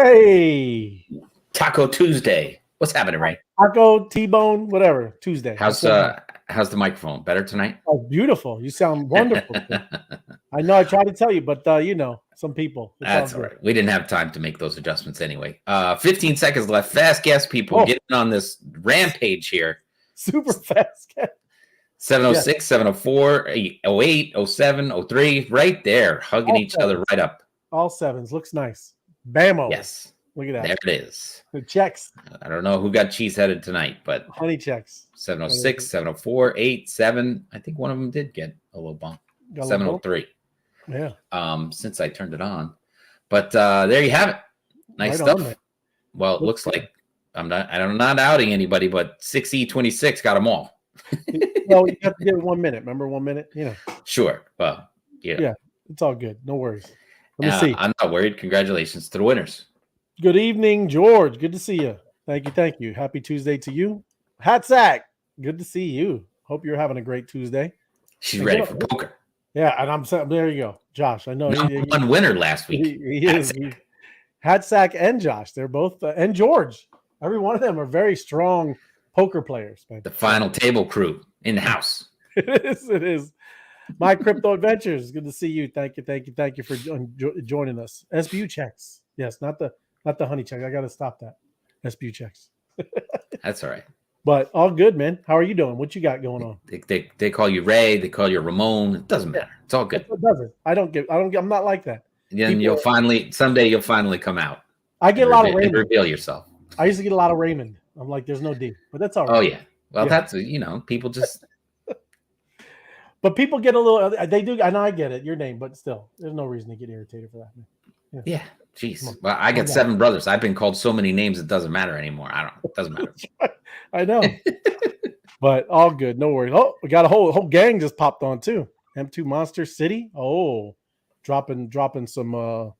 Hey, Taco Tuesday. What's happening, Ray? taco, T-bone, whatever. Tuesday. How's the microphone? Better tonight? Oh, beautiful. You sound wonderful. I know I tried to tell you, but some people. That's all right. We didn't have time to make those adjustments anyway. 15 seconds left. Fast guess, people. Getting on this rampage here. Super fast guess. 706, 704, 808, 07, 03. Right there. Hugging each other right up. All sevens. Looks nice. Bammo. Yes. Look at that. There it is. The checks. I don't know who got cheese-headed tonight, but honey checks. 706, 704, 8, 7. I think one of them did get a little bump. 703. Yeah. Since I turned it on. But there you have it. Nice stuff. Well, it looks like I'm not outing anybody, but 6E26 got them all. Well, you have to give it 1 minute. Remember 1 minute? Sure. Well, yeah, it's all good. No worries. Let me see. I'm not worried. Congratulations to the winners. Good evening, George. Good to see you. Thank you. Happy Tuesday to you. Hatsack. Good to see you. Hope you're having a great Tuesday. She's ready for poker. Yeah, and I'm saying, there you go, Josh. I know one winner last week. He is. Hatsack and Josh. They're both and George. Every one of them are very strong poker players. Man. The final table crew in the house. It is. My Crypto Adventures. Good to see you. Thank you for joining us. SBU checks. Yes, not the honey check. I got to stop that. SBU checks. That's all right. But all good, man. How are you doing? What you got going on? They call you Ray. They call you Ramon. It doesn't matter. It's all good. It doesn't. I'm not like that. And then someday you'll finally come out. I get a lot of Raymond. Reveal yourself. I used to get a lot of Raymond. I'm like, there's no D, but that's all right. Oh yeah. Well, that's people just. But people get a little. They do. I know I get it. Your name, but still, there's no reason to get irritated for that. Yeah. Jeez. Well, I got 7 brothers. I've been called so many names it doesn't matter anymore. It doesn't matter. I know. But all good. No worries. Oh, we got a whole gang just popped on too. M2 Monster City. Oh, dropping some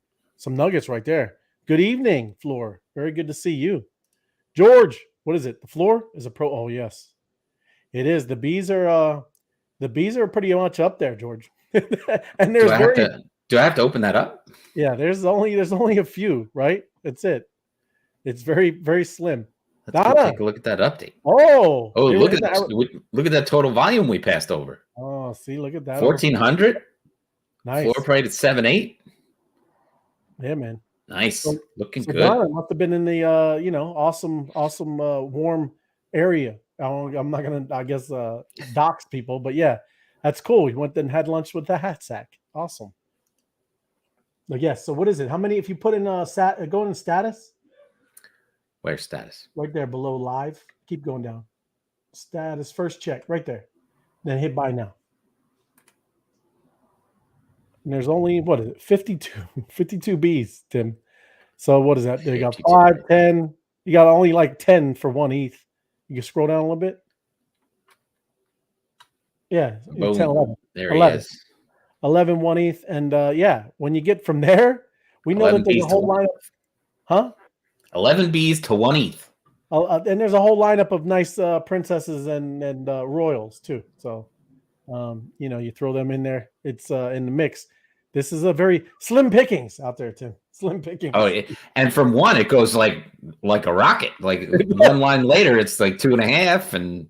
nuggets right there. Good evening, Floor. Very good to see you. George, what is it? The Floor is a pro. Oh, yes. It is. The bees are pretty much up there, George. And there's do I have to open that up? Yeah, there's only a few, right? That's it. It's very, very slim. Let's take a look at that update. Oh, look at that! Look at that total volume we passed over. Oh, see, look at that. 1,400. Nice. Floor plate at 7.8. Yeah, man. Nice. Looking good. Ghana must have been in the awesome warm area. I'm not gonna, I guess, dox people, but yeah, that's cool. We went and had lunch with the Hatsack. Awesome. But yes. So what is it? How many? If you put in go in status. Where's status? Right there below live. Keep going down. Status first check right there. Then hit buy now. And there's only, what is it? 52 Bs, Tim. So what is that? There you go. 5, 10. You got only like 10 for 1 ETH. You can scroll down a little bit. Yeah. 10, 11. There 11. He is. 11, 1 ETH. And when you get from there, we know that there's a whole lineup. Huh? 11 Bs to 1 ETH. And there's a whole lineup of nice princesses and royals too. So, you throw them in there. It's in the mix. This is a very slim pickings out there, Tim. Slim pickings. Oh, and from 1, it goes like a rocket. Like 1 line later, it's like 2.5, and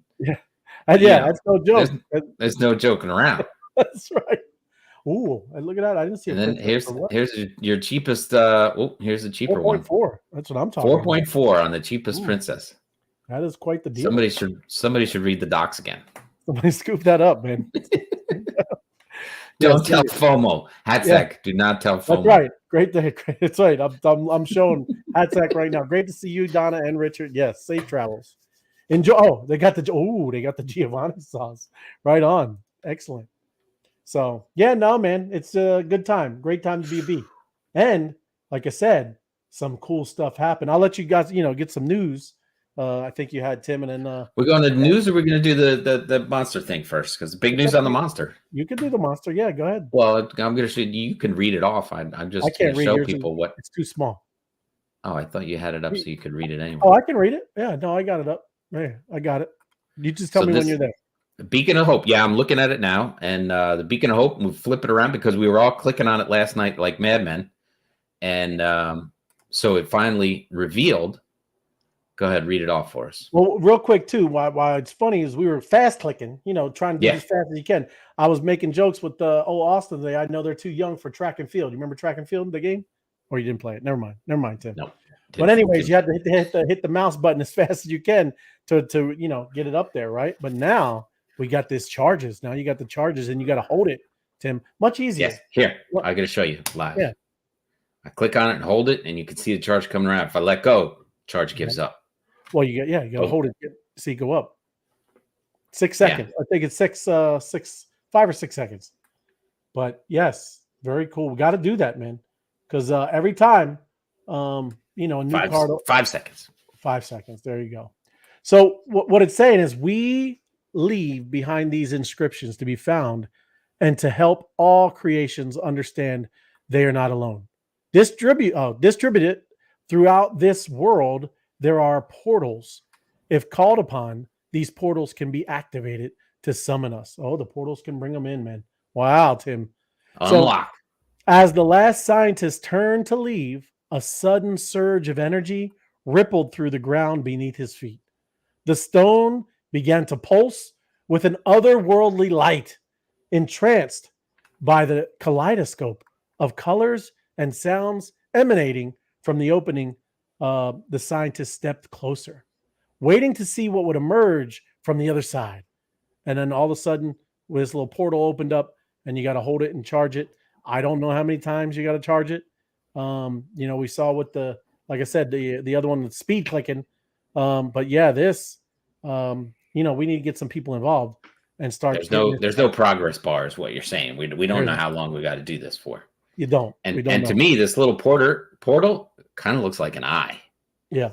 that's no joke. There's no joking around. That's right. Ooh, look at that! I didn't see. And then here's your cheapest. Here's the cheaper 4.4. That's what I'm talking. 4.4 on the cheapest princess. That is quite the deal. Somebody should read the docs again. Somebody scoop that up, man. Don't tell FOMO. Hatsack, do not tell FOMO. That's right. Great day. That's right. I'm showing Hatsack right now. Great to see you, Donna and Richard. Yes, safe travels. Enjoy. Oh, they got the Giovanni sauce. Right on. Excellent. So yeah, no, man, it's a good time. Great time to be a bee. And like I said, some cool stuff happened. I'll let you guys, get some news. I think you had Tim, and then we're going to news, or we're going to do the monster thing first, because big news on the monster. You can do the monster. Yeah, go ahead. Well, I'm going to show you. Can read it off. I'm just going to show people what. It's too small. Oh, I thought you had it up so you could read it anyway. Oh, I can read it. Yeah, no, I got it up. Yeah, I got it. You just tell me when you're there. The Beacon of Hope. Yeah, I'm looking at it now. And the Beacon of Hope, we flip it around because we were all clicking on it last night like madmen. And So it finally revealed. Go ahead, read it off for us. Well, real quick too, why it's funny is we were fast clicking, trying to do it as fast as you can. I was making jokes with Austin today. I know they're too young for track and field. You remember track and field, the game? Or you didn't play it? Never mind, Tim. No. But anyways, you had to hit the mouse button as fast as you can to get it up there, right? But now we got this charges. Now you got the charges and you got to hold it, Tim. Much easier. Yes. Here, I got to show you live. Yeah. I click on it and hold it, and you can see the charge coming around. If I let go, charge gives up. Well, you got to hold it, see it go up. 6 seconds. Yeah. I think it's 5 or 6 seconds. But yes, very cool. We got to do that, man, because every time, a new card. 5 seconds. 5 seconds. There you go. So what it's saying is we leave behind these inscriptions to be found and to help all creations understand they are not alone. Distributed throughout this world, there are portals. If called upon, these portals can be activated to summon us. Oh, the portals can bring them in, man. Wow, Tim. Unlock. So, as the last scientist turned to leave, a sudden surge of energy rippled through the ground beneath his feet. The stone began to pulse with an otherworldly light, entranced by the kaleidoscope of colors and sounds emanating from the opening. The scientist stepped closer, waiting to see what would emerge from the other side. And then all of a sudden, this little portal opened up, and you got to hold it and charge it. I don't know how many times you got to charge it. We saw with like I said, the other one, the speed clicking. But yeah, this, we need to get some people involved and start. There's no progress bar is what you're saying. We don't know how long we got to do this for. You don't. And to me, this little portal kind of looks like an eye. Yeah.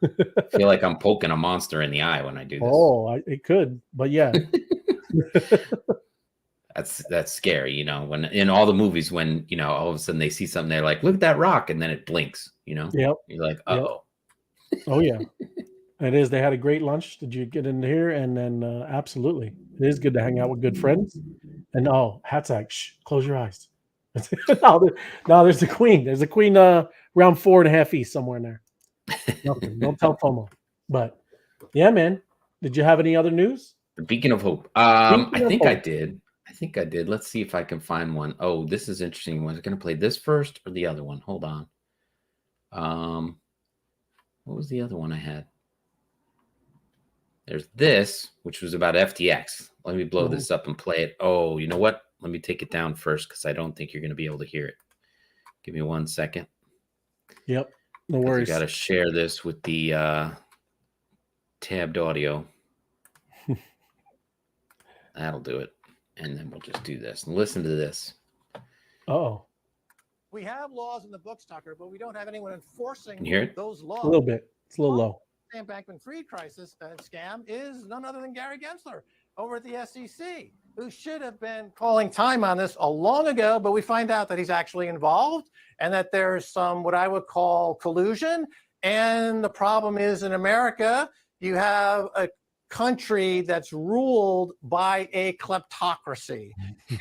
I feel like I'm poking a monster in the eye when I do this. Oh, it could, but yeah. That's scary, when in all the movies, when all of a sudden they see something, they're like, look at that rock, and then it blinks, Yep. You're like, uh-oh. Yep. Oh yeah. It is. They had a great lunch. Did you get in here? And then absolutely. It is good to hang out with good friends. And Hatzak, close your eyes. No, there's the queen. There's a queen around 4.5 East somewhere in there. Nothing. Don't tell FOMO. But yeah, man. Did you have any other news? The Beacon of Hope. I think I did. Let's see if I can find one. Oh, this is interesting. Was I going to play this first or the other one? Hold on. What was the other one I had? There's this, which was about FTX. Let me blow this up and play it. Oh, you know what? Let me take it down first because I don't think you're going to be able to hear it. Give me 1 second. Yep. No worries. I got to share this with the tabbed audio. That'll do it. And then we'll just do this. And listen to this. Oh. We have laws in the books, Tucker, but we don't have anyone enforcing those laws. A little bit. It's a little low. Sam Bankman-Fried crisis scam is none other than Gary Gensler over at the SEC, who should have been calling time on this a long ago, but we find out that he's actually involved and that there's some what I would call collusion. And the problem is in America, you have a country that's ruled by a kleptocracy.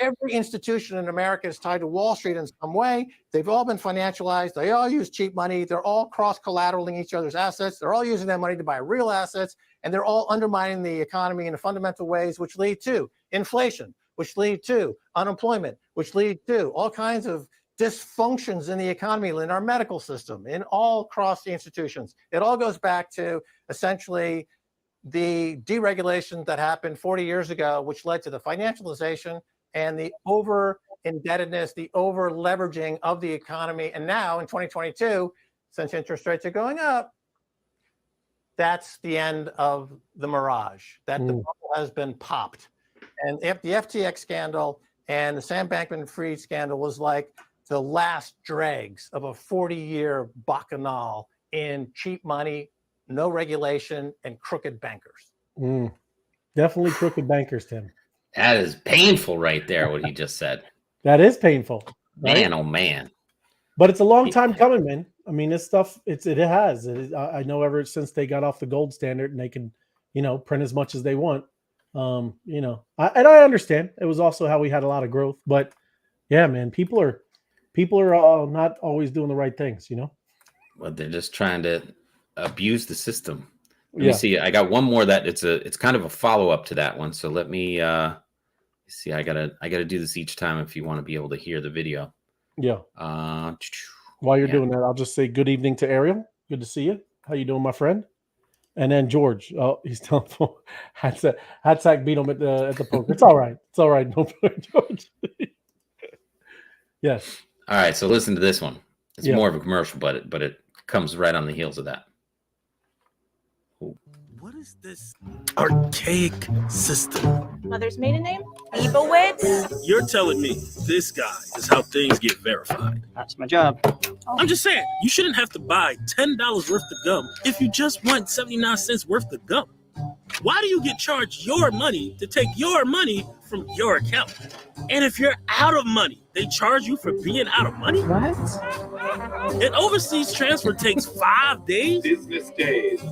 Every institution in America is tied to Wall Street in some way. They've all been financialized. They all use cheap money. They're all cross-collateralizing each other's assets. They're all using that money to buy real assets, and they're all undermining the economy in fundamental ways, which lead to inflation, which lead to unemployment, which lead to all kinds of dysfunctions in the economy, in our medical system, in all across the institutions. It all goes back to essentially the deregulation that happened 40 years ago, which led to the financialization and the over indebtedness, the over leveraging of the economy. And now in 2022, since interest rates are going up, that's the end of the mirage, that the bubble has been popped. And the FTX scandal and the Sam Bankman-Fried scandal was like the last dregs of a 40-year bacchanal in cheap money, no regulation, and crooked bankers. Definitely crooked bankers, Tim. That is painful right there, what he just said. That is painful. Right? Man, oh man. But it's a long time coming, man. I mean, this stuff, it has. I know ever since they got off the gold standard and they can, print as much as they want. And I understand. It was also how we had a lot of growth. But yeah, man, people are not always doing the right things, Well, they're just trying to abuse the system. Let me see. I got one more that it's kind of a follow up to that one. So let me see. I gotta do this each time if you want to be able to hear the video. Yeah. While you're doing that, I'll just say good evening to Ariel. Good to see you. How you doing, my friend? And then George. Oh, he's telling Hatsack beat him at the poker. It's all right. It's all right. No, George. Yes. All right. So listen to this one. It's more of a commercial, but it comes right on the heels of that. What is this archaic system? Mother's maiden name? Ebowitz? You're telling me this guy is how things get verified. That's my job. I'm just saying, you shouldn't have to buy $10 worth of gum if you just want 79 cents worth of gum. Why do you get charged your money to take your money from your account? And if you're out of money, they charge you for being out of money? What? An overseas transfer takes 5 days? Business days.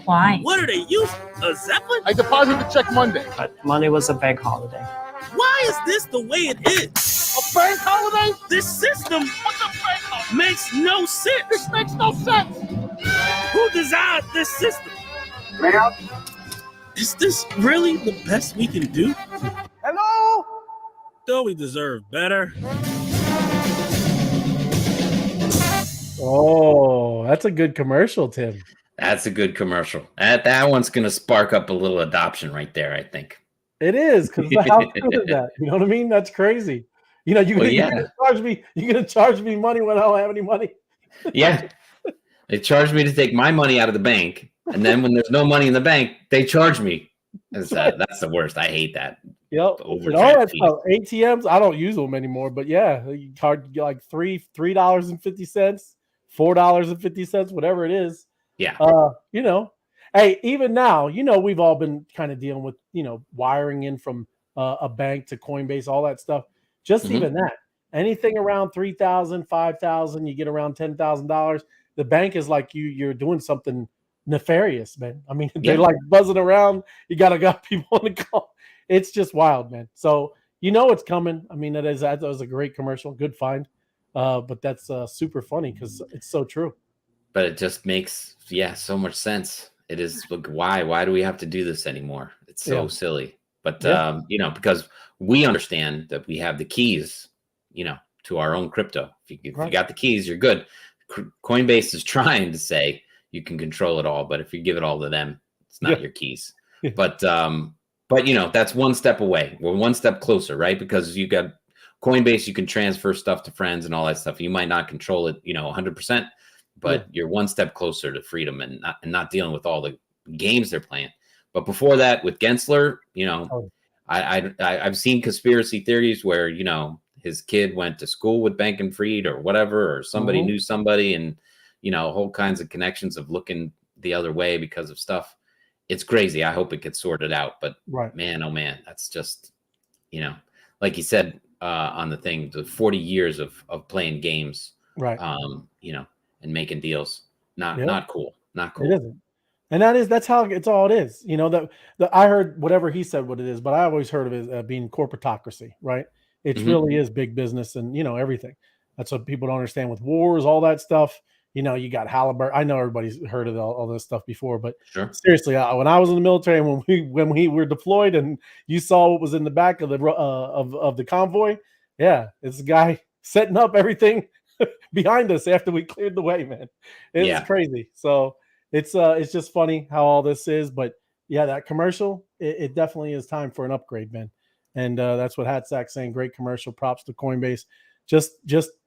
Why? What are they using? A Zeppelin? I deposited the check Monday. But Monday was a bank holiday. Why is this the way it is? A bank holiday? This system What's a bank holiday? makes no sense. This makes no sense. Who designed this system? Ma'am? Is this really the best we can do? Hello? Don't we deserve better? Oh, that's a good commercial, Tim. That's a good commercial. That one's going to spark up a little adoption right there, I think. It is, because how good is that? You know what I mean? That's crazy. You know, you're gonna charge me money when I don't have any money. Yeah. They charge me to take my money out of the bank, and then when there's no money in the bank, they charge me. That's the worst. I hate that. Yep. ATMs, I don't use them anymore, but yeah, you charge like $3.50, $4.50, whatever it is. Yeah. You know, hey, even now, you know, we've all been kind of dealing with, you know, wiring in from a bank to Coinbase, all that stuff. Just even that, anything around 3,000, 5,000, you get around $10,000. The bank is like you're doing something nefarious, man. I mean, they're like buzzing around. You got people on the call. It's just wild, man. So you know it's coming. I mean, that was a great commercial, good find. But that's super funny because it's so true. But it just makes so much sense. It is look why do we have to do this anymore? It's so silly. But you know, because we understand that we have the keys, you know, to our own crypto. If you got the keys, you're good. Coinbase is trying to say you can control it all, but if you give it all to them, it's not your keys. But you know, that's one step away. We're one step closer, right? Because you got Coinbase, you can transfer stuff to friends and all that stuff. You might not control it, you know, 100%, but you're one step closer to freedom and not dealing with all the games they're playing. But before that, with Gensler, you know, I've seen conspiracy theories where, you know, his kid went to school with Bankman-Fried or whatever, or somebody knew somebody, and, you know, whole kinds of connections of looking the other way because of stuff. It's crazy. I hope it gets sorted out. But man, oh man, that's just, you know, like you said on the thing, the 40 years of playing games, you know, and making deals. Not cool. Not cool. It isn't. And that's how it's all it is. You know, that I heard whatever he said what it is, but I always heard of it as being corporatocracy, right? It really is big business and, you know, everything. That's what people don't understand with wars, all that stuff. You know, you got Halliburton. I know everybody's heard of all this stuff before, but seriously, when I was in the military and when we were deployed and you saw what was in the back of the convoy, it's a guy setting up everything behind us after we cleared the way, man. It's crazy. So it's just funny how all this is, but that commercial, it definitely is time for an upgrade, man. And that's what Hatsack's saying. Great commercial. Props to Coinbase. Just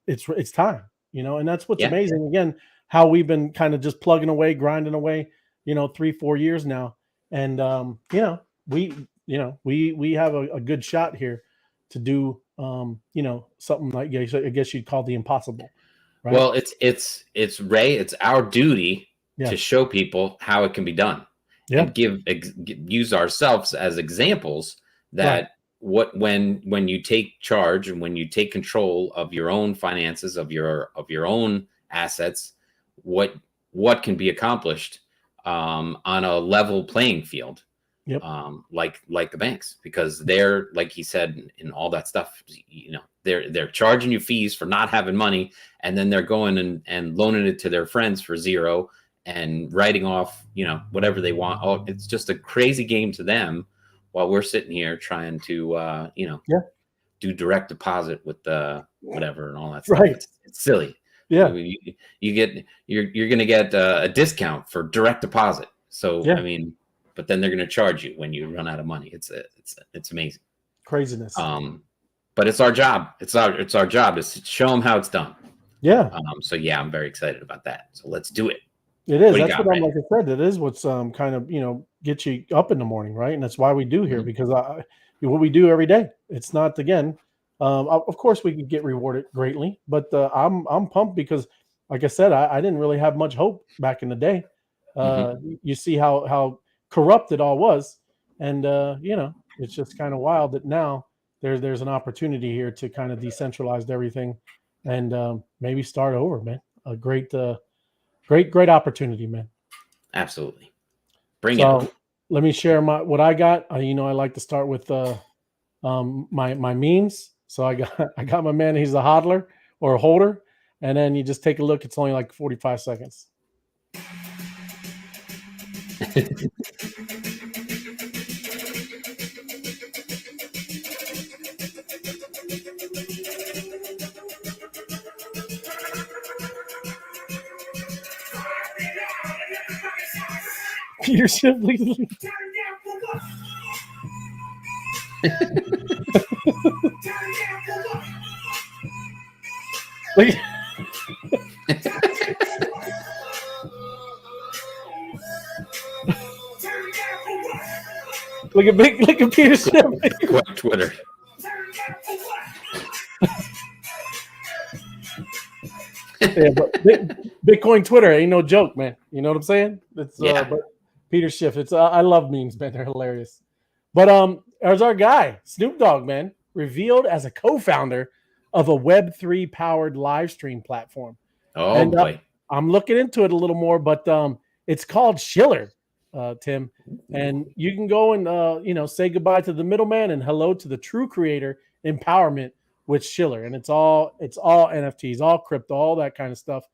it's time, you know, and that's what's amazing. Again, how we've been kind of just plugging away, grinding away, you know, 3-4 years now. And you know, we have a good shot here to do you know, something like I guess you'd call the impossible. Right? Well, it's Ray, it's our duty to show people how it can be done. And use ourselves as examples that when you take charge and when you take control of your own finances, of your own assets, what can be accomplished on a level playing field. Yep. Like the banks, because they're, like he said, in all that stuff, they're charging you fees for not having money, and then they're going and loaning it to their friends for zero and writing off, whatever they want. Oh, it's just a crazy game to them, while we're sitting here trying to, do direct deposit with the whatever and all that stuff. Right. It's silly. Yeah. You're going to get a discount for direct deposit. So, but then they're going to charge you when you run out of money. It's amazing. Craziness. But it's our job. It's our job to show them how it's done. Yeah. So yeah, I'm very excited about that. So let's do it. It is. That's what like I said, it is what's kind of, gets you up in the morning, right? And that's why we do here, because what we do every day. It's not, again, of course we could get rewarded greatly, but I'm pumped because, like I said, I didn't really have much hope back in the day. You see how corrupt it all was, and it's just kind of wild that now there's an opportunity here to kind of decentralize everything and maybe start over, man. A great opportunity, man. Absolutely. Bring it. Let me share what I got. I like to start with my memes. So I got my man. He's a hodler or a holder, and then you just take a look. It's only like 45 seconds. Peter Shipley. Look at Peter Shipley. Twitter. Yeah, but Bitcoin Twitter ain't no joke, man. You know what I'm saying? It's but Peter Schiff. It's I love memes, man. They're hilarious. But there's our guy, Snoop Dogg, man, revealed as a co-founder of a Web3 powered live stream platform. Oh, boy. I'm looking into it a little more, but it's called Schiller, Tim. And you can go and say goodbye to the middleman and hello to the true creator empowerment with Schiller. And it's all NFTs, all crypto, all that kind of stuff.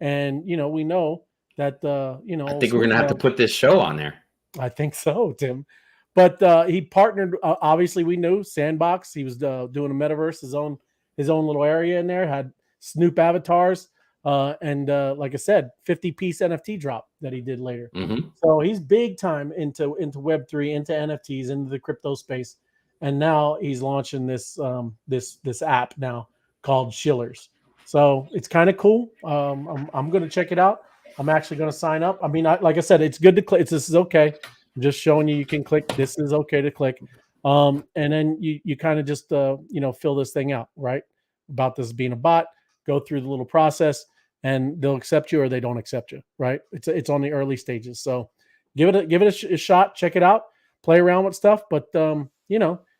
And we know that I think we're gonna have to put this show on there. I think so, Tim. He partnered. Obviously, we knew Sandbox. He was doing a metaverse, his own little area in there. Had Snoop avatars, and like I said, 50-piece NFT drop that he did later. Mm-hmm. So he's big time into Web3, into NFTs, into the crypto space, and now he's launching this app now called Shillers. So it's kind of cool. I'm going to check it out. I'm actually going to sign up. I mean, like I said, it's good to click. This is okay. I'm just showing you can click. This is okay to click. And then you kind of just, fill this thing out, right? About this being a bot, go through the little process and they'll accept you or they don't accept you, right? It's on the early stages. So give it a shot, check it out, play around with stuff. But,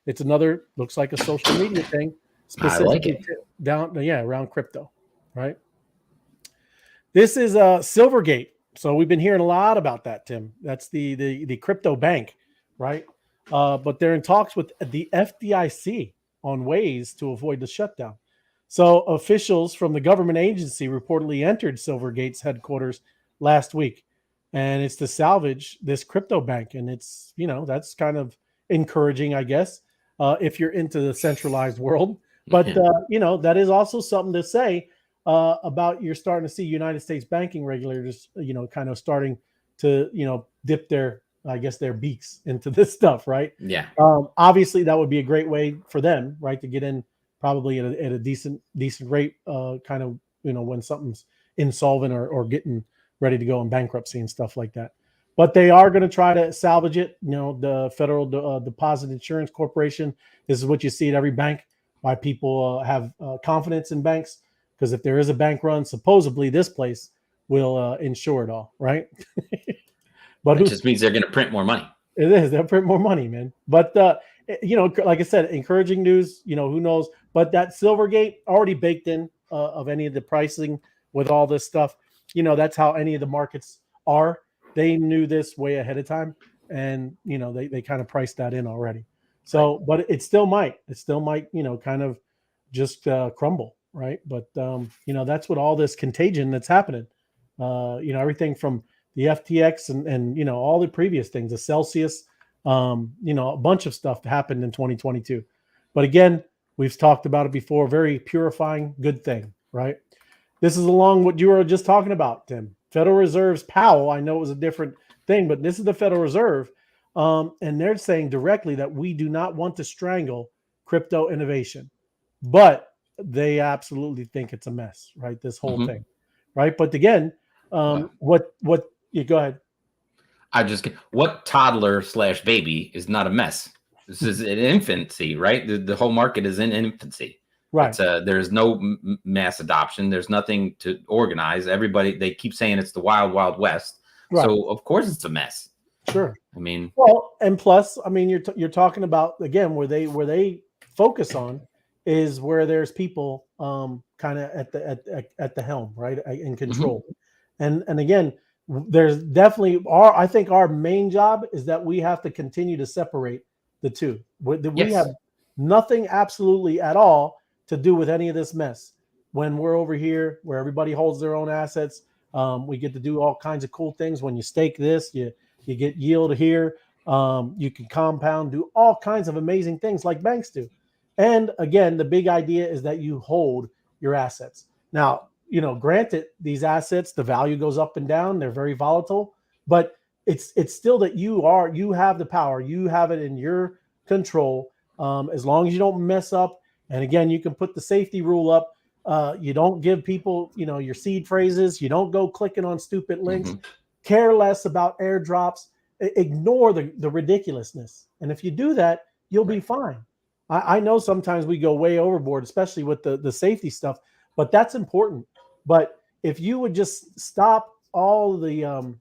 it's another, looks like a social media thing specifically around crypto, right? This is Silvergate. So we've been hearing a lot about that, Tim. That's the crypto bank, right? But they're in talks with the FDIC on ways to avoid the shutdown. So officials from the government agency reportedly entered Silvergate's headquarters last week, and it's to salvage this crypto bank. And it's, that's kind of encouraging, I guess, if you're into the centralized world. But, that is also something to say about you're starting to see United States banking regulators, kind of starting to, dip their beaks into this stuff, right? Yeah. Obviously, that would be a great way for them, right, to get in probably at a decent rate, kind of, when something's insolvent or getting ready to go in bankruptcy and stuff like that. But they are going to try to salvage it. The Federal Deposit Insurance Corporation. This is what you see at every bank. Why people have confidence in banks. Because if there is a bank run, supposedly this place will insure it all, right? But it just means they're going to print more money. It is. They'll print more money, man. But, like I said, encouraging news, who knows. But that Silvergate already baked in of any of the pricing with all this stuff. That's how any of the markets are. They knew this way ahead of time. and they kind of priced that in already. So, but it still might, kind of just crumble, right? But that's what all this contagion that's happening. Everything from the FTX and all the previous things, the Celsius, a bunch of stuff happened in 2022. But again, we've talked about it before. Very purifying, good thing, right? This is along what you were just talking about, Tim. Federal Reserve's Powell. I know it was a different thing, but this is the Federal Reserve. And they're saying directly that we do not want to strangle crypto innovation, but they absolutely think it's a mess, right? This whole thing, right? But again, what you go ahead. What toddler / baby is not a mess? This is in infancy, right? The whole market is in infancy. Right. There's no mass adoption. There's nothing to organize. Everybody, they keep saying it's the wild, wild west. Right. So of course it's a mess. Sure. I mean, well, and plus, I mean, you're talking about, again, where they focus on is where there's people kind of at the helm, right, in control. And again, there's definitely I think our main job is that we have to continue to separate the two. We have nothing absolutely at all to do with any of this mess. When we're over here where everybody holds their own assets, we get to do all kinds of cool things. When you stake this, you get yield here. You can compound, do all kinds of amazing things like banks do. And again, the big idea is that you hold your assets. Now, granted, these assets, the value goes up and down. They're very volatile, but it's still that you have the power. You have it in your control. As long as you don't mess up. And again, you can put the safety rule up. You don't give people, your seed phrases. You don't go clicking on stupid links. Care less about airdrops. Ignore the ridiculousness. And if you do that, you'll be fine. I know sometimes we go way overboard, especially with the safety stuff, but that's important. But if you would just stop all the,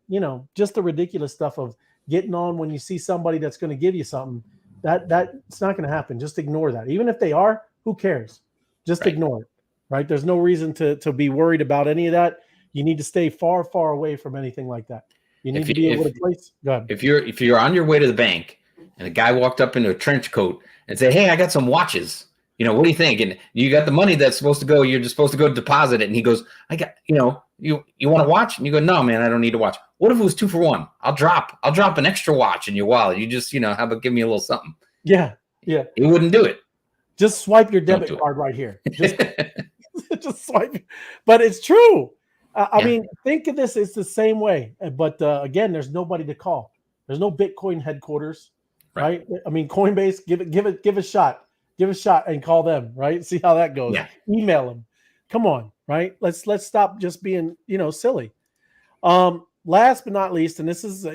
just the ridiculous stuff of getting on when you see somebody that's going to give you something, that's not going to happen. Just ignore that. Even if they are, who cares? Just ignore it, right? There's no reason to be worried about any of that. You need to stay far, far away from anything like that. You need to be able to place. Go ahead. If you're on your way to the bank and a guy walked up into a trench coat and said, "Hey, I got some watches. What do you think?" And you got the money that's supposed to go. You're just supposed to go deposit it. And he goes, "I got, you want a watch?" And you go, "No, man, I don't need a watch." What if it was 2 for 1? I'll drop an extra watch in your wallet. You just, how about give me a little something? Yeah. He wouldn't do it. Just swipe your debit card right here. Just swipe. But it's true. I mean, think of this. It's the same way. But again, there's nobody to call. There's no Bitcoin headquarters, right? I mean, Coinbase, give a shot. Give a shot and call them, right? See how that goes. Yeah. Email them. Come on, right? Let's stop just being, silly. Last but not least, and this is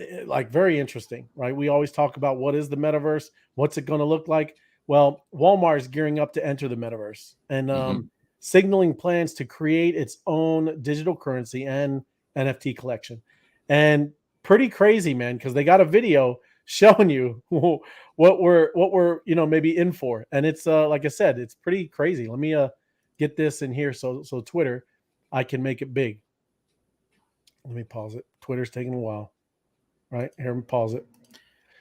very interesting, right? We always talk about what is the metaverse? What's it going to look like? Well, Walmart is gearing up to enter the metaverse and signaling plans to create its own digital currency and NFT collection. And pretty crazy, man, because they got a video showing you what we're maybe in for. And it's like I said, it's pretty crazy. Let me get this in here so Twitter, I can make it big. Let me pause it. Twitter's taking a while. Right here, pause it.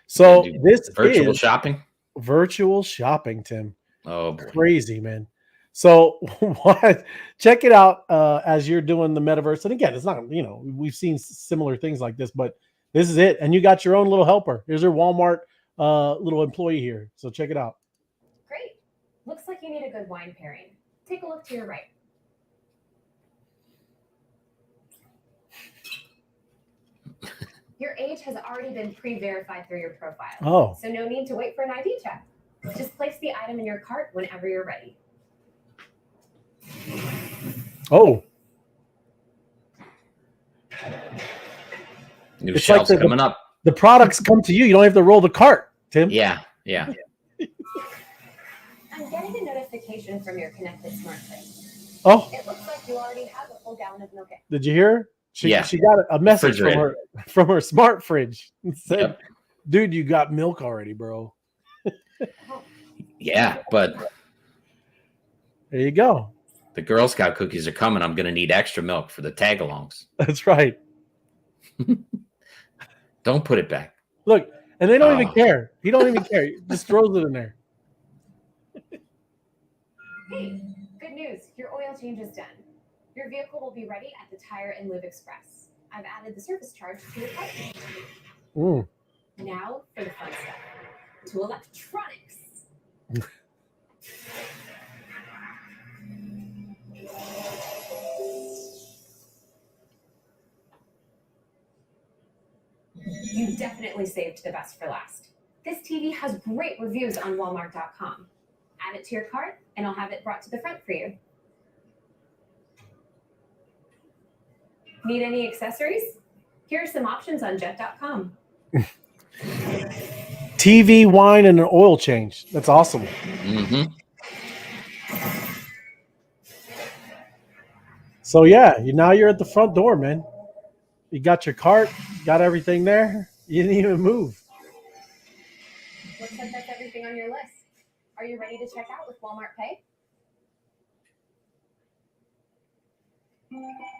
So this virtual is shopping. Virtual shopping, Tim. Oh, boy. Crazy, man. So check it out as you're doing the metaverse. And again, it's not, we've seen similar things like this, but this is it. And you got your own little helper. Here's your Walmart little employee here. So check it out. Great. Looks like you need a good wine pairing. Take a look to your right. Your age has already been pre-verified through your profile. Oh. So no need to wait for an ID check. Just place the item in your cart whenever you're ready. New shelves coming up. The products come to you. You don't have to roll the cart, Tim. Yeah. I'm getting a notification from your connected smart fridge. Oh. It looks like you already have a full gallon of milk. Did you hear? She got a message from her smart fridge and said, "Dude, you got milk already, bro." Yeah, but there you go. The Girl Scout cookies are coming. I'm going to need extra milk for the tag-alongs. That's right. Don't put it back. Look, And they don't even care. He don't even care. He just throws it in there. Hey, good news. Your oil change is done. Your vehicle will be ready at the Tire and Lube Express. I've added the service charge to your cart. Now for the fun stuff. To electronics. You definitely saved the best for last. This TV has great reviews on Walmart.com. Add it to your cart, and I'll have it brought to the front for you. Need any accessories? Here are some options on Jet.com. TV, wine, and an oil change. That's awesome. Mm-hmm. So yeah, now you're at the front door, man. You got your cart, got everything there. You didn't even move. Looks like that's everything on your list. Are you ready to check out with Walmart Pay?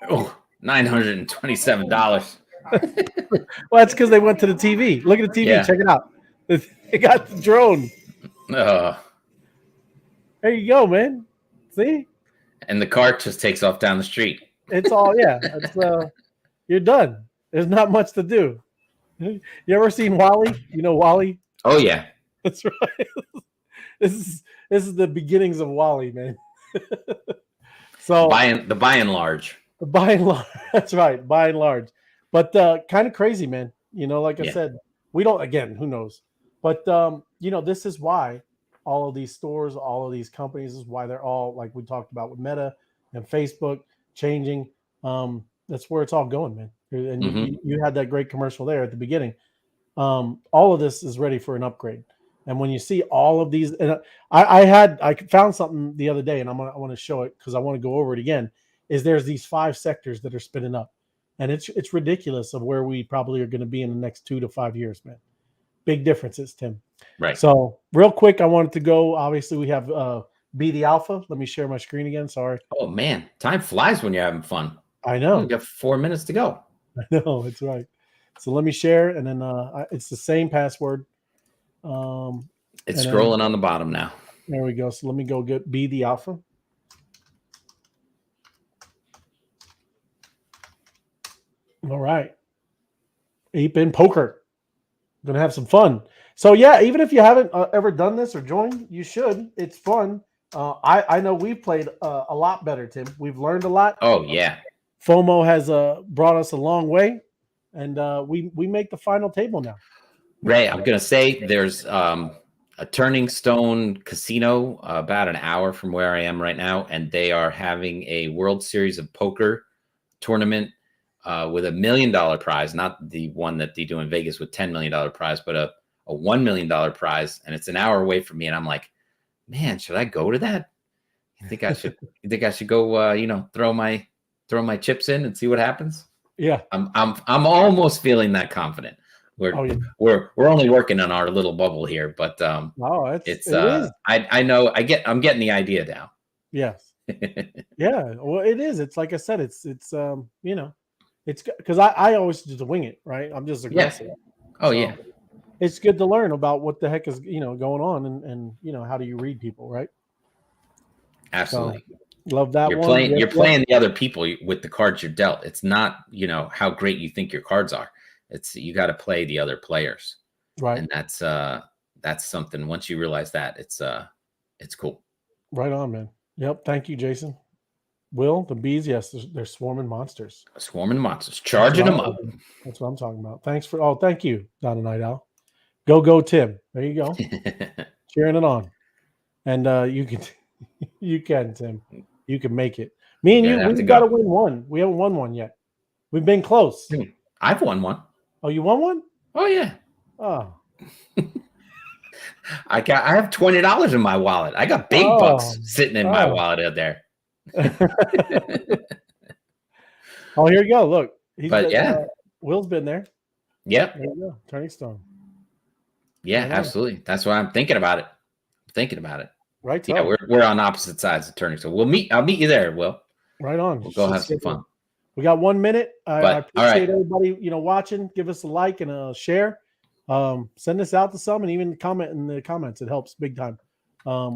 Oh, $927. Well, that's because they went to the TV. Look at the TV. Yeah. Check it out. They got the drone. There you go, man. See? And the cart just takes off down the street. It's all, yeah. It's, you're done. There's not much to do. You ever seen Wall-E? You know Wall-E? Oh, yeah. That's right. This is the beginnings of Wall-E, man. So By and large. By and large, that's right. By and large, but kind of crazy, man. You know, like I said, we don't. Again, who knows? But you know, this is why all of these stores, all of these companies, is why they're all like we talked about with Meta and Facebook changing. That's where it's all going, man. And you had that great commercial there at the beginning. All of this is ready for an upgrade. And when you see all of these, and I found something the other day, and I want to show it because I want to go over it again. Is there's these 5 sectors that are spinning up, and it's ridiculous of where we probably are going to be in the next 2 to 5 years, man. Big differences, Tim. Right. So real quick, I wanted to go. Obviously, we have Be the Alpha. Let me share my screen again. Sorry. Oh man, time flies when you're having fun. I know. We got 4 minutes to go. I know, that's right. So let me share, and then it's the same password. It's scrolling on the bottom now. There we go. So let me go get Be the Alpha. All right. Ape in poker. Gonna have some fun. So yeah, even if you haven't ever done this or joined, you should. It's fun. I know we've played a lot better, Tim. We've learned a lot. Oh yeah. FOMO has brought us a long way, and we make the final table now. Ray, I'm gonna say there's a Turning Stone Casino about an hour from where I am right now, and they are having a World Series of Poker tournament with $1 million prize, not the one that they do in Vegas with $10 million prize, but a $1 million prize, and it's an hour away from me. And I'm like, man, should I go to that? You think I should? You think I should go? Throw my chips in and see what happens. Yeah, I'm almost feeling that confident. We're only working on our little bubble here, but it is. I know I'm getting the idea now. Yes. Yeah. Well, it is. It's like I said. It's it's because I always just wing it, right? I'm just aggressive. Yeah. Oh yeah. It's good to learn about what the heck is going on and how do you read people, right? Absolutely. So, love that you're one. You're playing the other people with the cards you're dealt. It's not how great you think your cards are. It's you got to play the other players, right? And that's something. Once you realize that, it's cool. Right on, man. Yep. Thank you, Jason. Will, the bees, yes, they're swarming monsters. Swarming monsters, charging them up. That's what I'm talking about. Thank you, Donna Night Owl. Go, Tim. There you go. Cheering it on. And you can, Tim. You can make it. Me and you, we've got to win one. We haven't won one yet. We've been close. I've won one. Oh, you won one? Oh, yeah. Oh. I have $20 in my wallet. I got big bucks sitting in my wallet out there. Oh, here you go. Look. Yeah. Will's been there. Yep. There you go. Turning Stone. Yeah, absolutely. That's why I'm thinking about it. Right. Yeah, we're on opposite sides of Turning Stone. I'll meet you there, Will. Right on. We'll go have some fun. We got 1 minute. I appreciate everybody, watching. Give us a like and a share. Send this out to some and even comment in the comments. It helps big time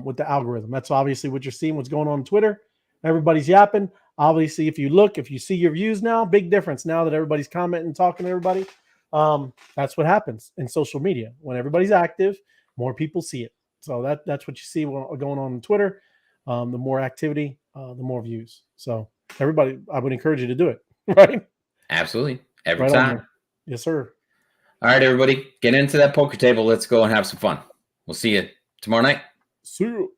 with the algorithm. That's obviously what you're seeing, what's going on Twitter. Everybody's yapping. Obviously, if you see your views now, big difference now that everybody's commenting, talking to everybody. That's what happens in social media. When everybody's active, more people see it. So that's what you see going on Twitter. The more activity, the more views. So everybody, I would encourage you to do it. Right? Absolutely. Every Right time. Yes, sir. All right, everybody, get into that poker table. Let's go and have some fun. We'll see you tomorrow night. See you.